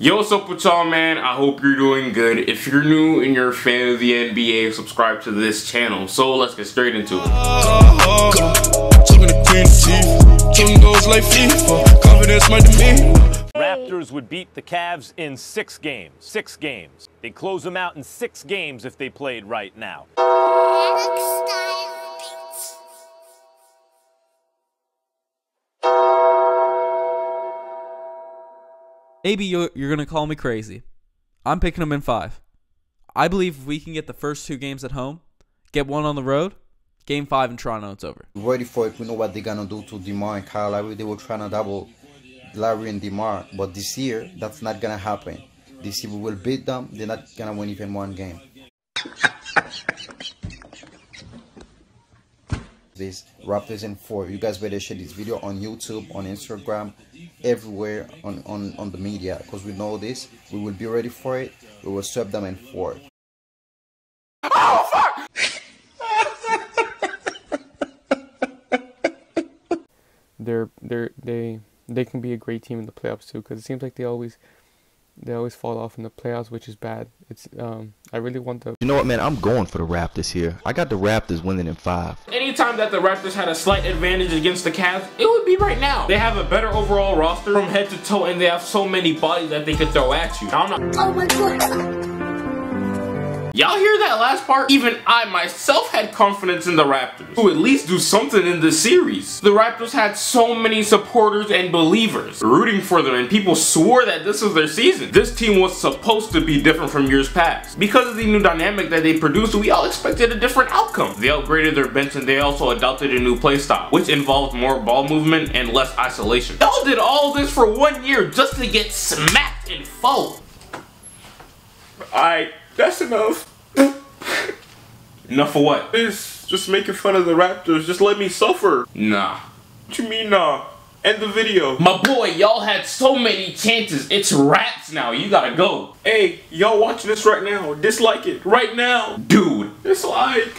Yo, what's up with y'all, man? I hope you're doing good. If you're new and you're a fan of the NBA, subscribe to this channel. So let's get straight into it. Raptors would beat the Cavs in 6 games. 6 games. They'd close them out in 6 games if they played right now. Maybe you're going to call me crazy. I'm picking them in 5. I believe if we can get the first 2 games at home, get 1 on the road, game 5 in Toronto, it's over. Ready for it. We know what they're going to do to DeMar and Kyle Lowry. They were trying to double Lowry and DeMar. But this year, that's not going to happen. This year, we will beat them. They're not going to win even 1 game. This Raptors in 4. You guys better share this video on YouTube, on Instagram, everywhere on the media, because we know this. We will be ready for it. We will sweep them in 4. Oh, fuck! They can be a great team in the playoffs too, because it seems like they always fall off in the playoffs, which is bad. It's I really want the. You know what, man? I'm going for the Raptors here. I got the Raptors winning in 5. Anytime that the Raptors had a slight advantage against the Cavs, it would be right now. They have a better overall roster from head to toe, and they have so many bodies that they could throw at you. Now, I'm not. Oh my god. Y'all hear that last part? Even I myself had confidence in the Raptors to at least do something in this series. The Raptors had so many supporters and believers rooting for them, and people swore that this was their season. This team was supposed to be different from years past. Because of the new dynamic that they produced, we all expected a different outcome. They upgraded their bench, and they also adopted a new playstyle, which involved more ball movement and less isolation. Y'all did all this for 1 year just to get smacked in 4. Alright. That's enough. Enough for what? This just making fun of the Raptors. Just let me suffer. Nah. What you mean nah? End the video. My boy, y'all had so many chances. It's raps now. You gotta go. Hey, y'all watching this right now. Dislike it right now. Dude, dislike.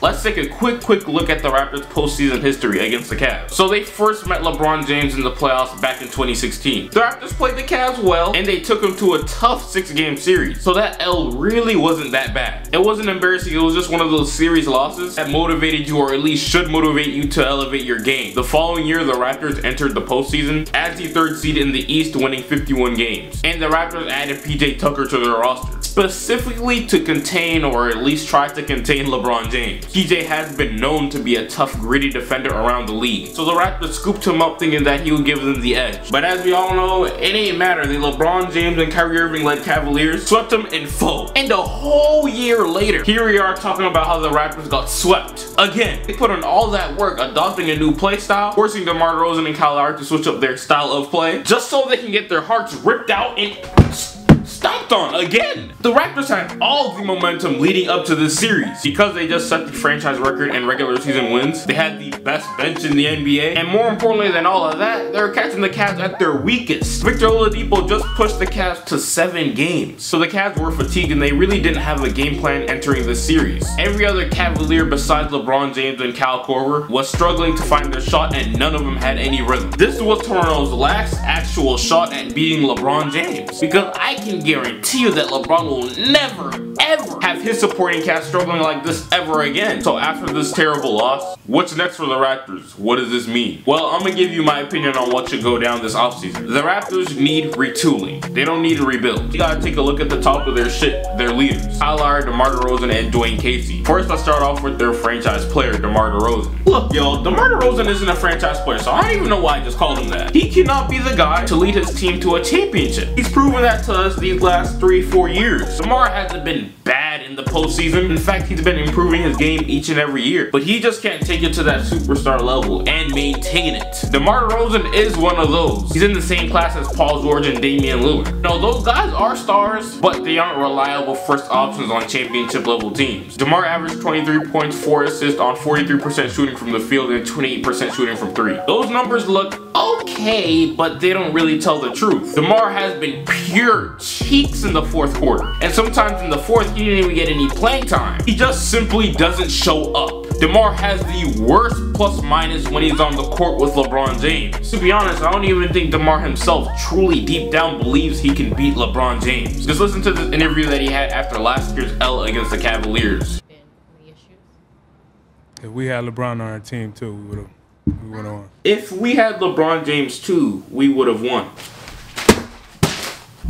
Let's take a quick look at the Raptors postseason history against the Cavs. So they first met LeBron James in the playoffs back in 2016. The Raptors played the Cavs well, and they took them to a tough 6-game series. So that L really wasn't that bad. It wasn't embarrassing, it was just one of those series losses that motivated you, or at least should motivate you, to elevate your game. The following year, the Raptors entered the postseason as the 3rd seed in the East, winning 51 games. And the Raptors added PJ Tucker to their roster, specifically to contain, or at least try to contain, LeBron James. PJ has been known to be a tough, gritty defender around the league, so the Raptors scooped him up thinking that he would give them the edge. But as we all know, it ain't matter. The LeBron James and Kyrie Irving led Cavaliers swept them in 4. And a whole year later, here we are talking about how the Raptors got swept again. They put in all that work adopting a new play style, forcing DeMar DeRozan and Kyle Lowry to switch up their style of play, just so they can get their hearts ripped out and stomped on again. The Raptors had all the momentum leading up to this series because they just set the franchise record in regular season wins. They had the best bench in the NBA, and more importantly than all of that, they were catching the Cavs at their weakest. Victor Oladipo just pushed the Cavs to 7 games, so the Cavs were fatigued and they really didn't have a game plan entering the series. Every other Cavalier besides LeBron James and Kyle Korver was struggling to find their shot, and none of them had any rhythm. This was Toronto's last actual shot at beating LeBron James, because I can guarantee you that LeBron will never, ever have his supporting cast struggling like this ever again. So after this terrible loss, what's next for the Raptors? What does this mean? Well, I'm gonna give you my opinion on what should go down this offseason. The Raptors need retooling. They don't need to rebuild. You gotta take a look at the top of their shit, their leaders: Kyle Lowry, DeMar DeRozan, and Dwane Casey. First, let's start off with their franchise player, DeMar DeRozan. Look, yo, DeMar DeRozan isn't a franchise player, so I don't even know why I just called him that. He cannot be the guy to lead his team to a championship. He's proven that to us these last 3-4 years. DeMar hasn't been bad in the postseason. In fact, he's been improving his game each and every year, but he just can't take it to that superstar level and maintain it. DeMar DeRozan is one of those. He's in the same class as Paul George and Damian Lillard. No, those guys are stars, but they aren't reliable first options on championship level teams. DeMar averaged 23 points, 4 assists on 43% shooting from the field and 28% shooting from 3. Those numbers look okay, but they don't really tell the truth. DeMar has been pure cheeks in the 4th quarter, and sometimes in the 4th he didn't even get any playing time. He just simply doesn't show up. DeMar has the worst plus minus when he's on the court with LeBron James. To be honest, I don't even think DeMar himself truly deep down believes he can beat LeBron James. Just listen to this interview that he had after last year's L against the Cavaliers. If we had LeBron on our team too, we would have won. If we had LeBron James too, we would have won.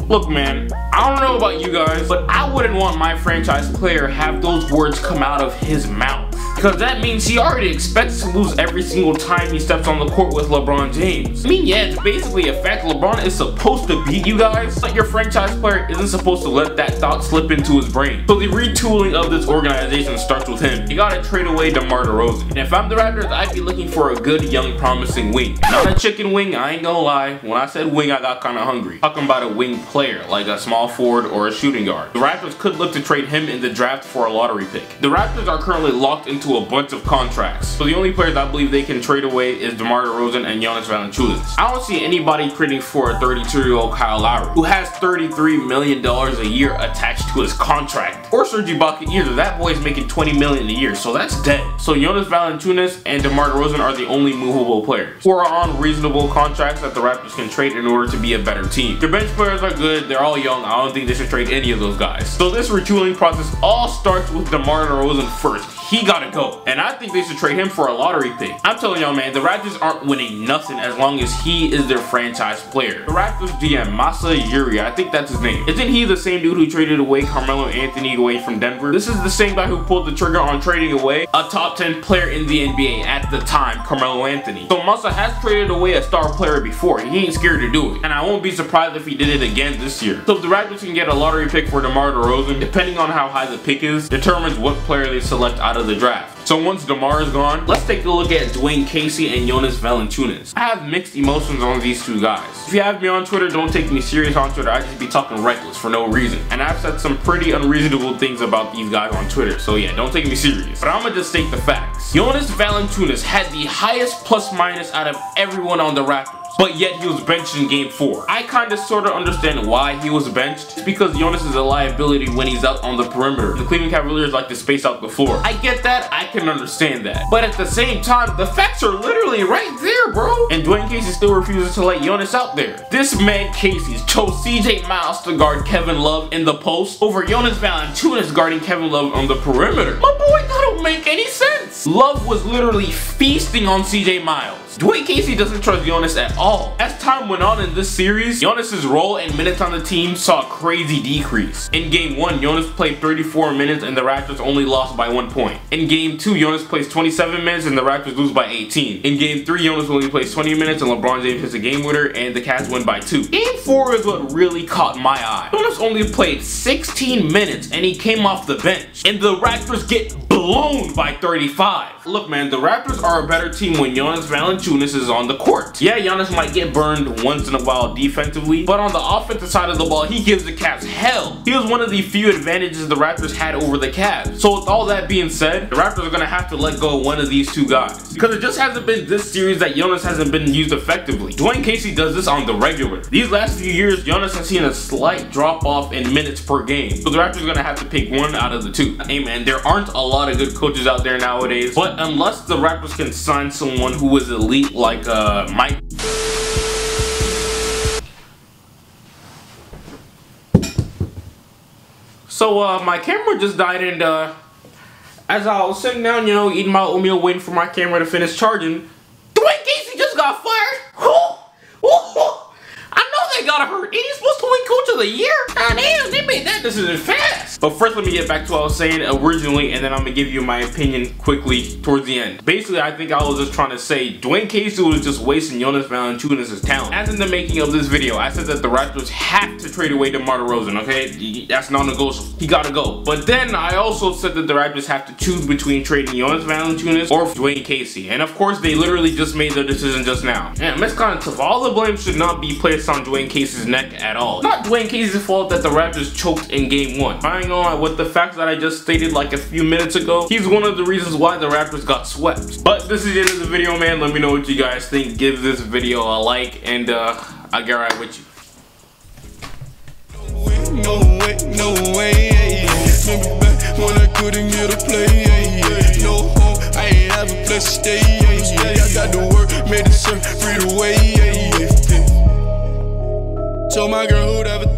Look, man, I don't know about you guys, but I wouldn't want my franchise player have those words come out of his mouth. Because that means he already expects to lose every single time he steps on the court with LeBron James. I mean, yeah, it's basically a fact. LeBron is supposed to beat you guys, but your franchise player isn't supposed to let that thought slip into his brain. So the retooling of this organization starts with him. You gotta trade away DeMar DeRozan. And if I'm the Raptors, I'd be looking for a good, young, promising wing. Not a chicken wing, I ain't gonna lie. When I said wing, I got kinda hungry. Talking about a wing player, like a small forward or a shooting guard. The Raptors could look to trade him in the draft for a lottery pick. The Raptors are currently locked into a bunch of contracts, so the only players I believe they can trade away is DeMar DeRozan and Jonas Valanciunas. I don't see anybody trading for a 32-year-old Kyle Lowry, who has $33 million a year attached to his contract, or Serge Ibaka either. That boy's making $20 million a year, so that's dead. So Jonas Valanciunas and DeMar DeRozan are the only movable players who are on reasonable contracts that the Raptors can trade in order to be a better team. Their bench players are good, they're all young. I don't think they should trade any of those guys. So this retooling process all starts with DeMar DeRozan first. He gotta go, and I think they should trade him for a lottery pick. I'm telling y'all, man, the Raptors aren't winning nothing as long as he is their franchise player. The Raptors GM, Masa Ujiri, I think that's his name. Isn't he the same dude who traded away Carmelo Anthony away from Denver? This is the same guy who pulled the trigger on trading away a top 10 player in the NBA at the time, Carmelo Anthony. So Masa has traded away a star player before. He ain't scared to do it, and I won't be surprised if he did it again this year. So if the Raptors can get a lottery pick for DeMar DeRozan, depending on how high the pick is, determines what player they select out of the draft. So once DeMar is gone, let's take a look at Dwane Casey and Jonas Valanciunas. I have mixed emotions on these two guys. If you have me on Twitter, don't take me serious on Twitter. I just be talking reckless for no reason. And I've said some pretty unreasonable things about these guys on Twitter, so yeah, don't take me serious. But I'm gonna just state the facts. Jonas Valanciunas had the highest plus minus out of everyone on the Raptors, but yet he was benched in game 4. I kinda sorta understand why he was benched. It's because Jonas is a liability when he's out on the perimeter. The Cleveland Cavaliers like to space out the floor. I get that, I can understand that. But at the same time, the facts are literally right there, bro. And Dwane Casey still refuses to let Jonas out there. This man Casey chose CJ Miles to guard Kevin Love in the post over Jonas Valanciunas guarding Kevin Love on the perimeter. My boy, that don't make any sense. Love was literally feasting on CJ Miles. Dwane Casey doesn't trust Jonas at all. As time went on in this series, Jonas' role and minutes on the team saw a crazy decrease. In game 1, Jonas played 34 minutes and the Raptors only lost by 1 point. In game 2, Jonas plays 27 minutes and the Raptors lose by 18. In game 3, Jonas only plays 20 minutes and LeBron James hits a game winner and the Cavs win by 2. Game 4 is what really caught my eye. Jonas only played 16 minutes and he came off the bench. And the Raptors get blown by 35. Look, man, the Raptors are a better team when Jonas Valanciunas is on the court. Yeah, Jonas might get burned once in a while defensively, but on the offensive side of the ball, he gives the Cavs hell. He was one of the few advantages the Raptors had over the Cavs. So with all that being said, the Raptors are gonna have to let go of one of these two guys, because it just hasn't been this series that Jonas hasn't been used effectively. Dwane Casey does this on the regular. These last few years, Jonas has seen a slight drop off in minutes per game, so the Raptors are gonna have to pick one out of the two. Hey man, there aren't a lot of good coaches out there nowadays, but unless the Raptors can sign someone who is elite like Mike. So my camera just died, and as I was sitting down, you know, eating my oatmeal waiting for my camera to finish charging, Dwane Casey just got fired. I know they gotta hurt. Ain't he supposed to win Coach of the Year? God damn, they made that decision fast. But first, let me get back to what I was saying originally, and then I'm gonna give you my opinion quickly towards the end. Basically, I think I was just trying to say Dwane Casey was just wasting Jonas Valanciunas' talent. As in the making of this video, I said that the Raptors have to trade away DeMar DeRozan, okay? That's non-negotiable. He gotta go. But then I also said that the Raptors have to choose between trading Jonas Valanciunas or Dwane Casey. And of course, they literally just made their decision just now. Man, it's kind of tough. All the blame should not be placed on Dwane Casey's neck at all. Not Dwane Casey's fault that the Raptors choked in game 1. I ain't gonna lie, with the facts that I just stated like a few minutes ago, he's one of the reasons why the Raptors got swept. But this is the end of the video, man. Let me know what you guys think. Give this video a like, and I'll get right with you. No way, no way, yeah, yeah. When I couldn't get a play, yeah, yeah. No hope, I gon' stay, I got the work, made the surf, free the way, Told my girl who'd ever